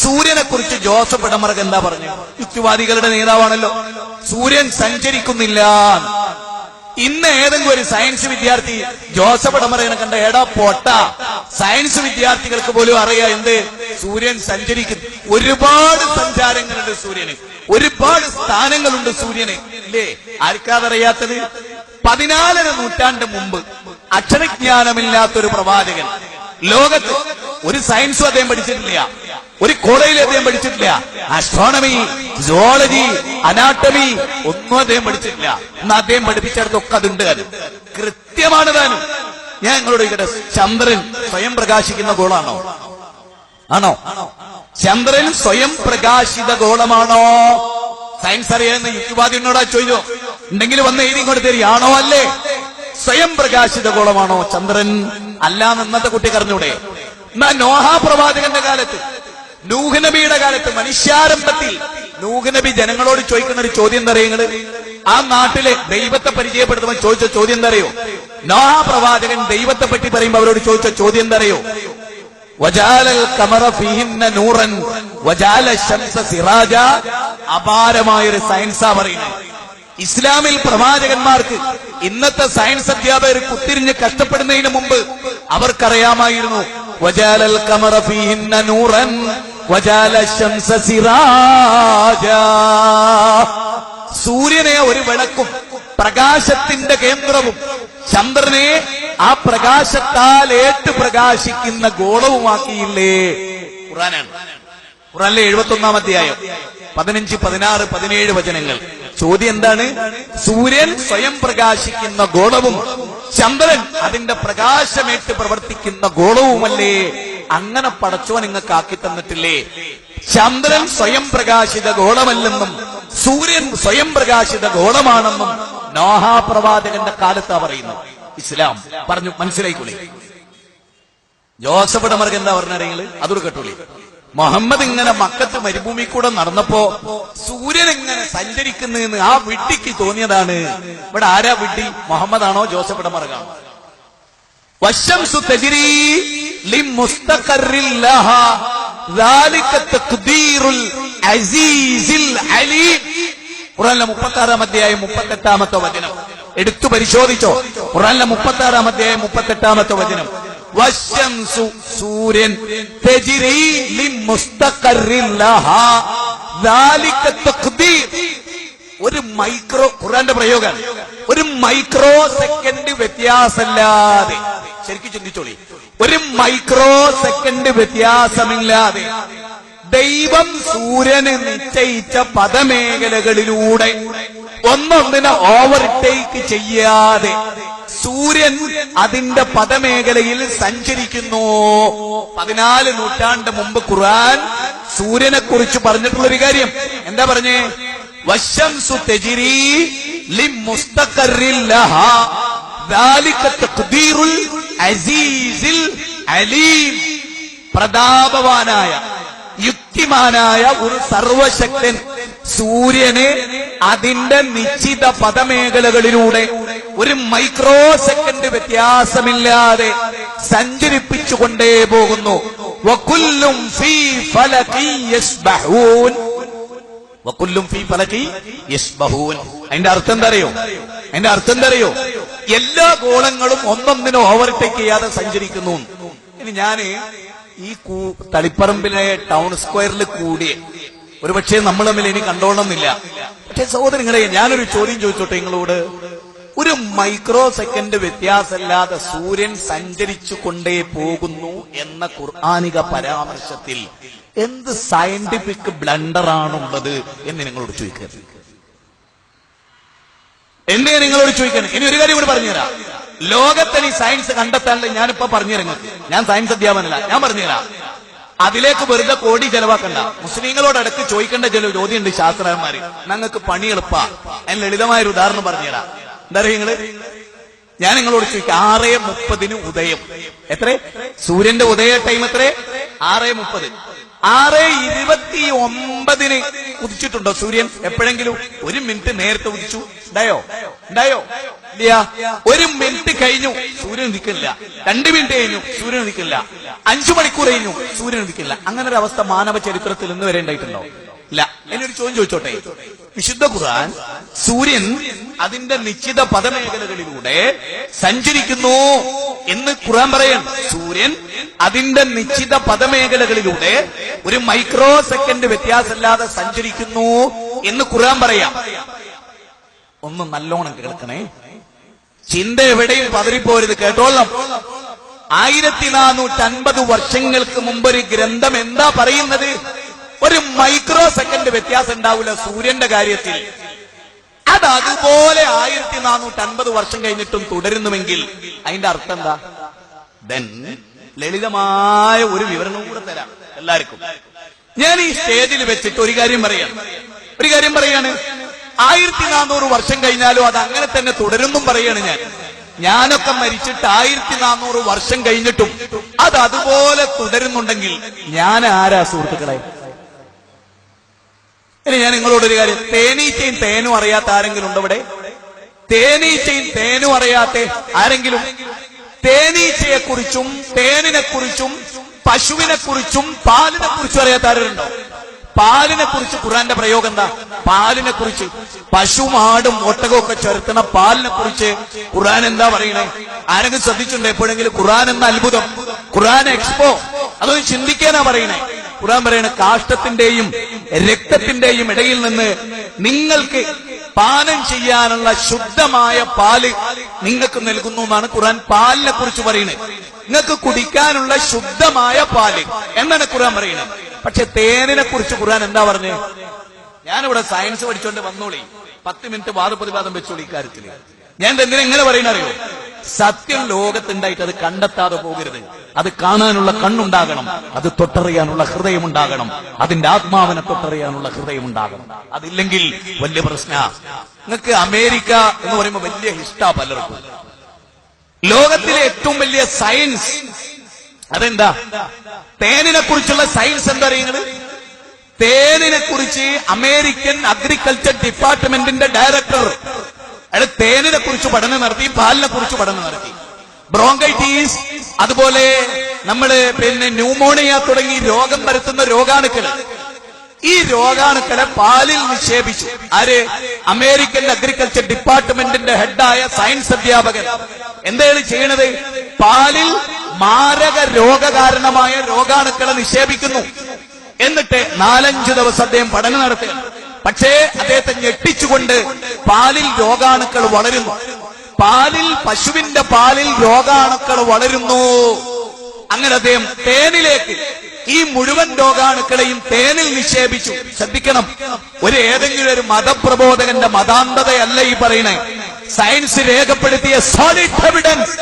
സൂര്യനെ കുറിച്ച് ജോസഫ് ഇടമറക് എന്താ പറഞ്ഞു? യുക്തിവാദികളുടെ നേതാവാണല്ലോ. സൂര്യൻ സഞ്ചരിക്കുന്നില്ല. ഇന്ന് ഏതെങ്കിലും ഒരു സയൻസ് വിദ്യാർത്ഥി ജോസഫ് ഇടമറകിനെ കണ്ട എടാ പൊട്ട, സയൻസ് വിദ്യാർത്ഥികൾക്ക് പോലും അറിയാം എന്ത് സൂര്യൻ സഞ്ചരിക്കുന്നു. ഒരുപാട് സഞ്ചാരങ്ങളുണ്ട് സൂര്യന്, ഒരുപാട് സ്ഥാനങ്ങളുണ്ട് സൂര്യന്, ഇല്ലേ? ആർക്കാതറിയാത്തത്? 14 നൂറ്റാണ്ട് മുമ്പ് അക്ഷരജ്ഞാനമില്ലാത്തൊരു പ്രവാചകൻ ലോകത്ത് ഒരു സയൻസും അദ്ദേഹം പഠിച്ചിട്ടില്ല, ഒരു കോളേജിൽ അദ്ദേഹം പഠിച്ചിട്ടില്ല, ആസ്ട്രോണമി, സുവോളജി, അനാട്ടമി ഒന്നും അദ്ദേഹം പഠിച്ചിട്ടില്ല. എന്നാൽ അദ്ദേഹം പഠിപ്പിച്ചിടത്തൊക്കെ അതുണ്ട്. കൃത്യമാണ് താനും. ഞാൻ നിങ്ങളോട് ചോദിക്കട്ടെ, ചന്ദ്രൻ സ്വയം പ്രകാശിക്കുന്ന ഗോളാണോ? ആണോ? ചന്ദ്രൻ സ്വയം പ്രകാശിത ഗോളമാണോ? സയൻസ് അറിയാവുന്ന യുക്തിവാദി എന്നോടാ ചോദിച്ചോ, ഉണ്ടെങ്കിൽ വന്ന് എഴുതി ഇങ്ങോട്ട് തരും. ആണോ അല്ലേ? സ്വയം പ്രകാശിത ഗോളമാണോ ചന്ദ്രൻ? അല്ലാന്ന് ഇന്നത്തെ കുട്ടിക്ക് അറിഞ്ഞൂടെ? എന്നാ നോഹാ പ്രവാചകന്റെ കാലത്ത്, നൂഹ് നബിയുടെ കാലത്ത്, മനുഷ്യാരംഭത്തിൽ നൂഹ് നബി ജനങ്ങളോട് ചോദിക്കുന്ന ഒരു ചോദ്യം എന്താ അറിയുന്നത്? ആ നാട്ടിലെ ദൈവത്തെ പരിചയപ്പെടുത്തുമ്പോൾ ചോദിച്ച ചോദ്യം എന്താ അറിയോ? നോഹാ പ്രവാചകൻ ദൈവത്തെ പറ്റി പറയുമ്പോൾ അവരോട് ചോദിച്ച ചോദ്യം എന്താ അറിയോ? വജാലൽ ഖമറ ഫീഹിന്ന നൂറൻ വജാല ശംസ സിറാജ. അപാരമായൊരു സയൻസാ പറയുന്നത്. ഇസ്ലാമിൽ പ്രവാചകന്മാർക്ക് ഇന്നത്തെ സയൻസ് അധ്യാപകർ കുത്തിരിഞ്ഞ് കഷ്ടപ്പെടുന്നതിന് മുമ്പ് അവർക്കറിയാമായിരുന്നു വജാലൽ ഖമറ ഫീഹിന്ന നൂറൻ വജാല ശംസ സിറാജ. സൂര്യനെ ഒരു വിളക്കും പ്രകാശത്തിന്റെ കേന്ദ്രവും ചന്ദ്രനെ ആ പ്രകാശത്താൽ ഏറ്റ് പ്രകാശിക്കുന്ന ഗോളവുമാക്കിയില്ലേ? ഖുർആനാണ്. ഖുർആനിലെ 71-ാം അധ്യായം 15, 16, 17 വചനങ്ങൾ. ചോദ്യം എന്താണ്? സൂര്യൻ സ്വയം പ്രകാശിക്കുന്ന ഗോളവും ചന്ദ്രൻ അതിന്റെ പ്രകാശമേറ്റ് പ്രവർത്തിക്കുന്ന ഗോളവുമല്ലേ? അങ്ങനെ പടച്ചോൻ നിങ്ങൾക്ക് ആക്കി തന്നിട്ടില്ലേ? ചന്ദ്രൻ സ്വയം പ്രകാശിത ഗോളമല്ലെന്നും സൂര്യൻ സ്വയം പ്രകാശിത ഗോളമാണെന്നും നോഹാ പ്രവാചകന്റെ കാലത്താ പറയുന്നു. ഇസ്ലാം പറഞ്ഞു. മനസ്സിലായിക്കൂലേ? ജോസഫ് ഇടമറക് എന്താ പറഞ്ഞറിയങ്ങള്? അതൊരു കേട്ടൂലേ? മുഹമ്മദ് ഇങ്ങനെ മക്കത്ത് മരുഭൂമി കൂടെ നടന്നപ്പോ സൂര്യൻ ഇങ്ങനെ സഞ്ചരിക്കുന്നതെന്ന് ആ വിഡ്ഢിക്ക് തോന്നിയതാണ്. ഇവിടെ ആരാ വിഡ്ഢി? മുഹമ്മദ് ആണോ ജോസഫ് ഇടമറകാണോ? വശംസു തജ്രീ ലിമുസ്തഖറിൻ ലഹാ ദാലിക തഖ്ദീറുൽ അസീസിൽ അലീം. ഖുർആനിലെ 36-ാം അധ്യായം 38-ാമത്തെ വചനം എടുത്തു പരിശോധിച്ചോ. ഖുർആനിലെ 36-ാം അധ്യായം 38-ാമത്തെ വചനം. വശംസു സൂര്യൻ തജ്രീ ലിമുസ്തഖറിൻ ലഹാ ദാലിക തഖ്ദീർ. ഒരു മൈക്രോ, ഖുർആന്റെ പ്രയോഗമാണ്, ഒരു മൈക്രോ സെക്കൻഡ് വ്യത്യാസമില്ലാതെ, ശരിക്കും ചിന്തിച്ചോളി, ഒരു മൈക്രോ സെക്കൻഡ് വ്യത്യാസമില്ലാതെ ദൈവം സൂര്യന് നിശ്ചയിച്ച പദമേഖലകളിലൂടെ ഒന്നൊന്നിനെ ഓവർടേക്ക് ചെയ്യാതെ സൂര്യൻ അതിന്റെ പദമേഖലയിൽ സഞ്ചരിക്കുന്നു. 14 നൂറ്റാണ്ട് മുമ്പ് ഖുർആൻ സൂര്യനെ കുറിച്ച് പറഞ്ഞിട്ടുള്ളൊരു കാര്യം എന്താ പറഞ്ഞേ? വശംസു തജ്രീ ലിമുസ്തഖറിൻ ലഹാ ദാലിക തഖ്ദീറുൽ അസീസിൽ അലീം. പ്രതാപവാനായ യുക്തിമാനായ ഒരു സർവശക്തൻ സൂര്യനെ അതിന്റെ നിശ്ചിത പദമേഖലകളിലൂടെ ഒരു മൈക്രോ സെക്കൻഡ് വ്യത്യാസമില്ലാതെ സഞ്ചരിപ്പിച്ചുകൊണ്ടേ പോകുന്നു. വകുല്ലും ഫീ ഫലകി യസ്ബഹൂൻ. വകുല്ലും ഫീ ഫലകി യസ്ബഹൂൻ. അതിന്റെ അർത്ഥം എന്താ അറിയോ? അതിന്റെ അർത്ഥം എന്താ അറിയോ? എല്ലാ ഗോളങ്ങളും ഒന്നൊന്നിനെ ഓവർടേക്ക് ചെയ്യാതെ സഞ്ചരിക്കുന്നു. ഇനി ഞാന് ഈ തളിപ്പറമ്പിലെ ടൗൺ സ്ക്വയറിൽ കൂടിയ ഒരുപക്ഷെ നമ്മൾ തമ്മിൽ ഇനി കണ്ടോണമെന്നില്ല. പക്ഷെ സഹോദരങ്ങളെ, ഞാനൊരു ചോദ്യം ചോദിച്ചോട്ടെ നിങ്ങളോട്. ഒരു മൈക്രോ സെക്കൻഡ് വ്യത്യാസമില്ലാതെ സൂര്യൻ സഞ്ചരിച്ചു കൊണ്ടേ പോകുന്നു എന്ന ഖുർആനിക പരാമർശത്തിൽ എന്ത് സയന്റിഫിക് ബ്ലണ്ടറാണുള്ളത് എന്ന് നിങ്ങളോട് ചോദിക്കരുത്. എന്നെ നിങ്ങളോട് ചോദിക്കണം. ഇനി ഒരു കാര്യം കൂടി പറഞ്ഞുതരാം. ലോകത്തിന് ഈ സയൻസ് കണ്ടെത്താനുള്ള ഞാനിപ്പോ പറഞ്ഞുതരാം. ഞാൻ സയൻസ് അധ്യാപനല്ല, ഞാൻ പറഞ്ഞുതരാം. അതിലേക്ക് വെറുതെ കോടി ചെലവാക്കണ്ട. മുസ്ലിങ്ങളോട് അടുത്ത് ചോദിക്കേണ്ട ചില ചോദ്യമുണ്ട് ശാസ്ത്രജ്ഞന്മാര്. ഞങ്ങൾക്ക് പണി എളുപ്പ. അതിന് ലളിതമായൊരു ഉദാഹരണം പറഞ്ഞുതരാം. എന്താ പറയുക നിങ്ങള്? ഞാൻ നിങ്ങളോട് ചോദിക്കാം, 6:30 ഉദയം. എത്ര? സൂര്യന്റെ ഉദയ ടൈം എത്ര? 6:30. 6:29 ഉദിച്ചിട്ടുണ്ടോ സൂര്യൻ എപ്പോഴെങ്കിലും? 1 മിനിറ്റ് നേരത്തെ ഉദിച്ചു, ഉണ്ടായോ? ഇല്ല. 1 മിനിറ്റ് കഴിഞ്ഞു, സൂര്യൻ ഉദിക്കില്ല. 2 മിനിറ്റ് കഴിഞ്ഞു, സൂര്യൻ ഉദിക്കില്ല. 5 മണിക്കൂർ കഴിഞ്ഞു, സൂര്യൻ ഉദിക്കില്ല. അങ്ങനെ ഒരു അവസ്ഥ മാനവ ചരിത്രത്തിൽ ഇന്ന് വരെ ഉണ്ടായിട്ടുണ്ടോ? ഇല്ല. എന്നൊരു ചോദ്യം ചോദിച്ചോട്ടെ. വിശുദ്ധ ഖുർആൻ സൂര്യൻ അതിന്റെ നിശ്ചിത പദമേഖലകളിലൂടെ സഞ്ചരിക്കുന്നു എന്ന് ഖുർആൻ പറയാണ്. സൂര്യൻ അതിന്റെ നിശ്ചിത പദമേഖലകളിലൂടെ 1 മൈക്രോ സെക്കൻഡ് വ്യത്യാസമില്ലാതെ സഞ്ചരിക്കുന്നു എന്ന് ഖുർആൻ പറയാം. ഒന്ന് നല്ലോണം കേൾക്കണേ, ചിന്ത എവിടെയും പതറിപ്പോരുത്, കേട്ടോളാം. 1450 വർഷങ്ങൾക്ക് മുമ്പ് ഒരു ഗ്രന്ഥം എന്താ പറയുന്നത്? 1 മൈക്രോ സെക്കൻഡ് വ്യത്യാസം ഉണ്ടാവില്ല സൂര്യന്റെ കാര്യത്തിൽ. അത് അതുപോലെ 1450 വർഷം കഴിഞ്ഞിട്ടും തുടരുന്നുവെങ്കിൽ അതിന്റെ അർത്ഥം എന്താ? ദെൻ ലളിതമായ ഒരു വിവരണവും കൂടെ തരാം എല്ലാവർക്കും. ഞാൻ ഈ സ്റ്റേജിൽ വെച്ചിട്ട് ഒരു കാര്യം പറയാണ്. 1400 വർഷം കഴിഞ്ഞാലും അത് അങ്ങനെ തന്നെ തുടരുന്നും പറയാണ്. ഞാനൊക്കെ മരിച്ചിട്ട് 1400 വർഷം കഴിഞ്ഞിട്ടും അത് അതുപോലെ തുടരുന്നുണ്ടെങ്കിൽ ഞാൻ ആരാ സുഹൃത്തുക്കളെ? ഇനി ഞാൻ നിങ്ങളോടൊരു കാര്യം, തേനീച്ചയും തേനും അറിയാത്ത ആരെങ്കിലും ഉണ്ടോ ഇവിടെ? തേനീച്ചയും തേനും അറിയാത്ത ആരെങ്കിലും? തേനീച്ചയെ കുറിച്ചും തേനിനെ കുറിച്ചും പശുവിനെ കുറിച്ചും പാലിനെ കുറിച്ചും അറിയാത്ത ആരുണ്ടോ? പാലിനെ കുറിച്ച് ഖുർആന്റെ പ്രയോഗം എന്താ? പാലിനെ കുറിച്ച്, പശുവും ആടും ഒട്ടകമൊക്കെ ചേർത്തുന്ന പാലിനെ കുറിച്ച് ഖുർആൻ എന്താ പറയണേ? ആരെങ്കിലും ശ്രദ്ധിച്ചിട്ടുണ്ടോ എപ്പോഴെങ്കിലും? ഖുർആൻ എന്ന അത്ഭുതം, ഖുർആൻ എക്സ്പോ, അതൊന്ന് ചിന്തിക്കാനാ പറയണേ. ഖുർആൻ പറയണ കാഷ്ടത്തിന്റെയും രക്തത്തിന്റെയും ഇടയിൽ നിന്ന് നിങ്ങൾക്ക് പാനം ചെയ്യാനുള്ള ശുദ്ധമായ പാല് നിങ്ങൾക്ക് നൽകുന്നു എന്നാണ് ഖുർആൻ പാലിനെ കുറിച്ച് പറയുന്നത്. നിങ്ങൾക്ക് കുടിക്കാനുള്ള ശുദ്ധമായ പാല് എന്നാണ് ഖുർആൻ പറയുന്നത്. പക്ഷെ തേനിനെ കുറിച്ച് ഖുർആൻ എന്താ പറഞ്ഞേ? ഞാനിവിടെ സയൻസ് പഠിച്ചോണ്ട് വന്നോളി, 10 മിനിറ്റ് വാദപ്രതിവാദം വെച്ചോളി ഇക്കാര്യത്തില്. ഞാൻ എന്തിനാ ഇങ്ങനെ പറയുന്നറിയോ? സത്യം ലോകത്തുണ്ടായിട്ട് അത് കണ്ടെത്താതെ പോകരുത്. അത് കാണാനുള്ള കണ്ണുണ്ടാകണം, അത് തൊട്ടറിയാനുള്ള ഹൃദയമുണ്ടാകണം, അതിന്റെ ആത്മാവിനെ തൊട്ടറിയാനുള്ള ഹൃദയമുണ്ടാകണം. അതില്ലെങ്കിൽ വലിയ പ്രശ്ന. നിങ്ങൾക്ക് അമേരിക്ക എന്ന് പറയുമ്പോൾ വലിയ ഇഷ്ടാ പലർക്കും. ലോകത്തിലെ ഏറ്റവും വലിയ സയൻസ് അതെന്താ? തേനിനെ കുറിച്ചുള്ള സയൻസ് എന്താ അറിയുന്നത്? തേനിനെ കുറിച്ച് അമേരിക്കൻ അഗ്രികൾച്ചർ ഡിപ്പാർട്ട്മെന്റിന്റെ ഡയറക്ടർ അയാൾ തേനിനെ കുറിച്ച് പഠനം നടത്തി, പാലിനെ കുറിച്ച് പഠനം നടത്തി. ബ്രോങ്കൈറ്റീസ്, അതുപോലെ നമ്മള് ന്യൂമോണിയ തുടങ്ങി രോഗം വരുത്തുന്ന രോഗാണുക്കൾ, ഈ രോഗാണുക്കളെ പാലിൽ നിക്ഷേപിച്ചു. ആര്? അമേരിക്കൻ അഗ്രികൾച്ചർ ഡിപ്പാർട്ട്മെന്റിന്റെ ഹെഡായ സയൻസ് അധ്യാപകൻ എന്താണ് ചെയ്യണത്? പാലിൽ മാരക രോഗകാരണമായ രോഗാണുക്കളെ നിക്ഷേപിക്കുന്നു. എന്നിട്ട് 4-5 ദിവസം അദ്ദേഹം പഠനം നടത്തുക. പക്ഷേ അദ്ദേഹത്തെ ഞെട്ടിച്ചുകൊണ്ട് പാലിൽ രോഗാണുക്കൾ വളരുന്നു. പശുവിന്റെ പാലിൽ രോഗാണുക്കൾ വളരുന്നു. അങ്ങനെ അദ്ദേഹം തേനിലേക്ക് ഈ മുഴുവൻ രോഗാണുക്കളെയും തേനിൽ നിക്ഷേപിച്ചു. ശ്രദ്ധിക്കണം, ഏതെങ്കിലും ഒരു മതപ്രബോധകന്റെ മതാന്തതയല്ല ഈ പറയണേ. സയൻസ് രേഖപ്പെടുത്തിയ സോളിഡ് എവിഡൻസ്,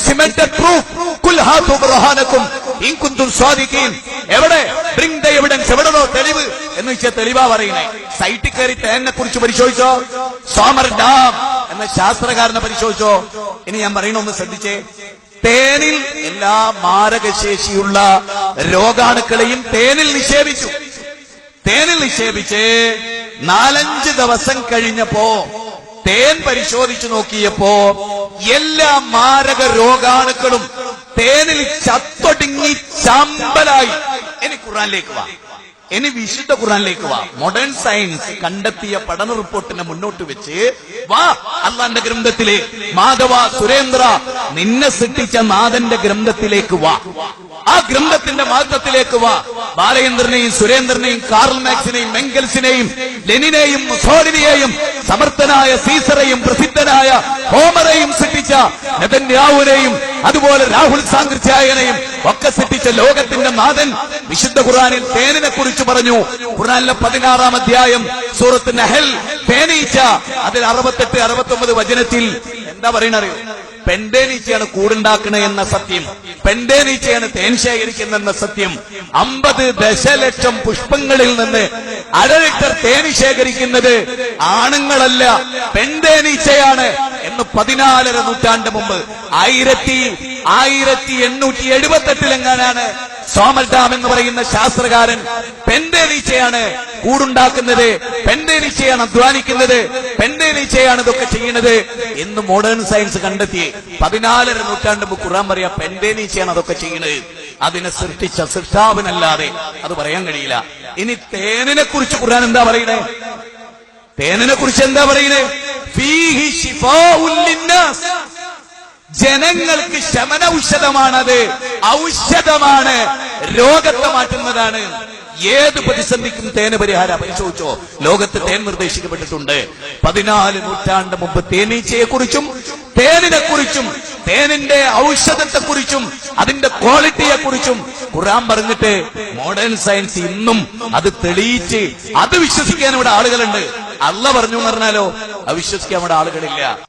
സിമെന്റഡ് പ്രൂഫ്. ഖുൽ ഹാതു ബുർഹാനകും ഇൻ കുൻതും സ്വാദിഖീൻ. എവിടെ? Bring the evidence. എവിടെയോ തെളിവ് എന്ന് വെച്ചാൽ തെളിവാ പറയണേ. സൈറ്റിൽ കയറി തേനിനെ കുറിച്ച് പരിശോധിച്ചോ? സോമർ ഡാം എന്ന ശാസ്ത്രകാരനെ പരിശോധിച്ചോ? ഇനി ഞാൻ പറയണൊന്ന് ശ്രദ്ധിച്ചേ. തേനിൽ എല്ലാ മാരകശേഷിയുള്ള രോഗാണുക്കളെയും തേനിൽ നിക്ഷേപിച്ചു. തേനിൽ നിക്ഷേപിച്ച് 4-5 ദിവസം കഴിഞ്ഞപ്പോ തേൻ പരിശോധിച്ചു നോക്കിയപ്പോ എല്ലാ മാരക രോഗാണുക്കളും തേനിൽ ചത്തൊടുങ്ങി ചാമ്പലായി. ഇനി ഖുർആനിലേക്ക് വാ, ഇനി വിശുദ്ധ ഖുർആനിലേക്ക് വാ. മോഡേൺ സയൻസ് കണ്ടെത്തിയ പഠന റിപ്പോർട്ടിനെ മുന്നോട്ട് വെച്ച് വാ അള്ളാന്റെ ഗ്രന്ഥത്തിലേക്ക്. മാധവ, സുരേന്ദ്ര, നിന്നെ സൃഷ്ടിച്ച നാഥന്റെ ഗ്രന്ഥത്തിലേക്ക് വാ. ആ ഗ്രന്ഥത്തിന്റെ മാർഗത്തിലേക്ക് വാ. ബാലചന്ദ്രനെയും സുരേന്ദ്രനെയും കാർൽ മാക്സിനെയും മെങ്കൽസിനെയും ലെനിനെയും മുസോളിനിയെയും സമർത്ഥനായ സീസറെയും പ്രസിദ്ധനായ ഹോമറെയും സൃഷ്ടിച്ച നെതന്യാഹുവിനെയും അതുപോലെ രാഹുൽ സാങ്കൃത്യായനെയും ഒക്കെ സൃഷ്ടിച്ച ലോകത്തിന്റെ നാഥൻ വിശുദ്ധ ഖുർആനിൽ തേനിനെ കുറിച്ച് പറഞ്ഞു. ഖുർആനിലെ 16-ാം അധ്യായം സൂറത്ത് നഹൽ, തേനീച്ച, അതിൽ 68-69 വചനത്തിൽ എന്താ പറയണറിയോ? പെണ്ടേനീച്ചയാണ് കൂടുണ്ടാക്കണ എന്ന സത്യം, പെണ്ടേനീച്ചയാണ് തേൻ ശേഖരിക്കുന്നെന്ന സത്യം, 50 ദശലക്ഷം പുഷ്പങ്ങളിൽ നിന്ന് 1/2 ലിറ്റർ തേൻ ശേഖരിക്കുന്നത് ആണുങ്ങളല്ല പെണ്ടേനീച്ചയാണ് എന്ന് 14ാം നൂറ്റാണ്ട് മുമ്പ് 1878-ലെങ്ങാനാണ് സോമൽഡാം എന്ന് പറയുന്ന ശാസ്ത്രകാരൻ പെൻഡേലീച്ചയാണ് കൂടുണ്ടാക്കുന്നത്, പെൻഡേലീച്ചയാണ് അധ്വാനിക്കുന്നത്, പെൻഡേലീച്ചയാണ് ഇതൊക്കെ ചെയ്യുന്നത് എന്ന് മോഡേൺ സയൻസ് കണ്ടെത്തി. 14ാം നൂറ്റാണ്ട് ഖുർആൻ പറയാ പെൻഡേലീച്ചയാണ് അതൊക്കെ ചെയ്യുന്നത്. അതിനെ സൃഷ്ടിച്ച സൃഷ്ടാവിനല്ലാതെ അത് പറയാൻ കഴിയില്ല. ഇനി തേനിനെ കുറിച്ച് ഖുർആൻ എന്താ പറയണേ? തേനിനെ കുറിച്ച് എന്താ പറയുന്നത്? ഫീഹി ശിഫാഉൽ ലിന്നാസ്, ജനങ്ങൾക്ക് ശമന ഔഷധമാണത്, ഔഷധമാണ്, രോഗത്തെ മാറ്റുന്നതാണ്. ഏത് പ്രതിസന്ധിക്കും തേന് പരിഹാര. പരിശോധിച്ചോ, ലോകത്ത് തേൻ നിർദ്ദേശിക്കപ്പെട്ടിട്ടുണ്ട്. 14 നൂറ്റാണ്ട് മുമ്പ് തേനീച്ചയെ കുറിച്ചും തേനിനെ കുറിച്ചും തേനിന്റെ ഔഷധത്തെ കുറിച്ചും അതിന്റെ ക്വാളിറ്റിയെ കുറിച്ചും ഖുർആൻ പറഞ്ഞിട്ട് മോഡേൺ സയൻസ് ഇന്നും അത് തെളിയിച്ച് അത് വിശ്വസിക്കാൻ ഇവിടെ ആളുകളുണ്ട്. അള്ളാഹ് പറഞ്ഞു എന്ന് പറഞ്ഞാലോ അവിശ്വസിക്കാൻ ഇവിടെ ആളുകളില്ല.